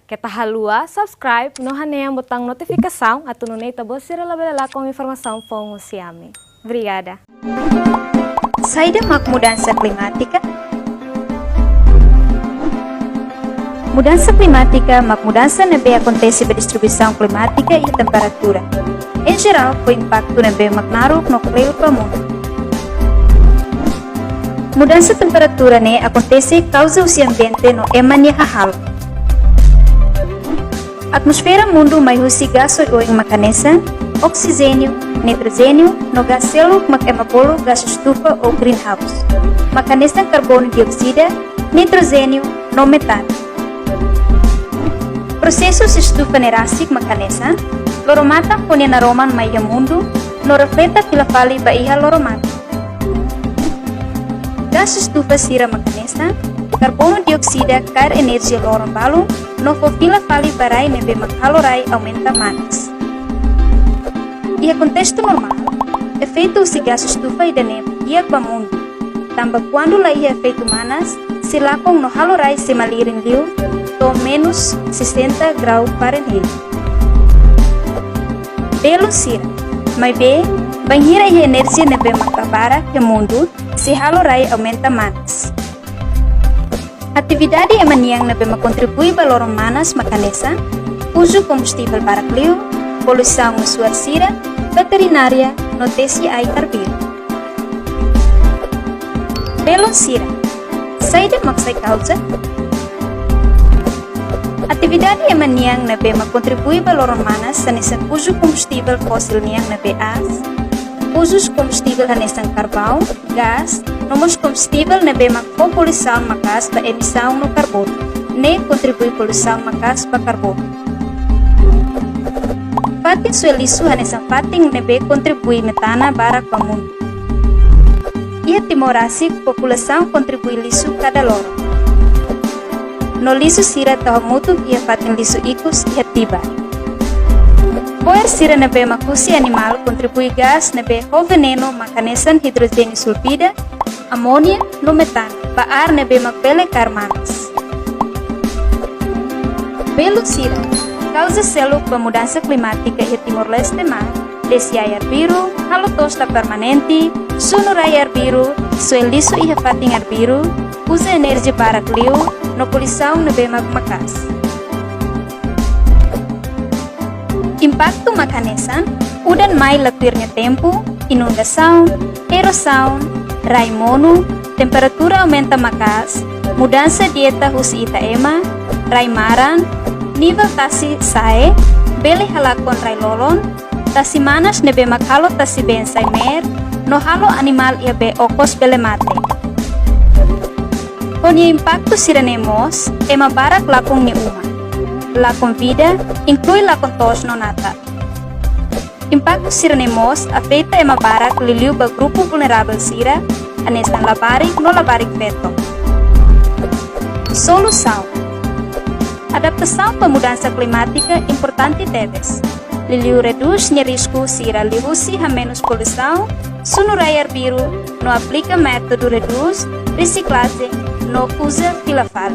Kita halua, subscribe, no haneia botão notificação, atu no neita bosira lá com informação fomos siame. Obrigada. Saída mudança climática. Mudança climática, mudança na acontece pela distribuição climática e temperatura. Em geral, o impacto na magnaru no clima para o mundo. Mudança de temperatura acontece causa o ambiente no emania hahal. Atmosfera mundo mai husi gas oing makanesa, oxigênio, nitrogênio, no gas selo mak emapolo gas estufa ou greenhouse. Makanesa carbono dioxida, nitrogênio, no metano. Processos estufa nerasik makanesa, loromata punya naroman mai mundo, no refleta pila fali baiha loromata. Gas estufa sira makanesa, carbono dioxida cair energia loron balu, no fila fali barai nebe maghalorai aumenta manas. Ia contexto normal, efeito usi gas estufa ida nebe ia pa mundo. Tambah quando la ia efeito manas, silakong no halorai se malirin liu, to menos 60 graus Fahrenheit. Belo sira, mai be, banhira ia energia nebe magbabara ke mundo, se halorai aumenta manas. Atividade emaniang na contribui valor manas makanesa, uso combustível para clio, poluição no suar sira, veterinária, notícia ai carbiru. Belo sira, saída maksai causa. Atividade emaniang na contribui valor manas sanesan uso combustível fósil niang na as, usos combustível hanesan carvão, gás, nomos combustível na com poluição makas para emissão no carbono, ne contribui poluição makas para carbono. Fatin suelisu hanesan fatin na contribui metana para o mundo. Ia timorasi população contribui lisu cada loro. No lisu sira tahu mutu ia fatin lisu ikus ia tiba. Poer sira na makusi animal contribui gás na ho veneno makanesan hidrogênio sulfida, amônia no metano, para ar na magbele karmanas. Belo sira, causa selo para mudança climática e Timor-Leste mar, desi air biru, halo tosta permanente, sunurai air biru, suelisu iha fating air biru, usa energia para clio, no poluição na magmakas. Impacto makanesan, udan mai lakwirnya tempo, inundação, erosão, raimono, temperatura aumenta makas, mudança dieta husi itaema, raimaran, nível tasi sae, bele halakon railolon, tasi manas nebe makhalo tasi ben saimer, no halo animal ia be okos bele mate. Konya impacto sirenemos, ema barak lakong ni uma. Lakon vida inclui lakon tos no nata. Impacto sirenemos afeta ema barak liliu ba grupo vulnerável sira, anesan labarik no labarik feto. Solução. Adaptação para mudança climática importante deves. Liliu reduz nya risco sira lihusi ha menos poluição, sunurai air biru, no aplica método reduz, reciclagem, no usa pila fal.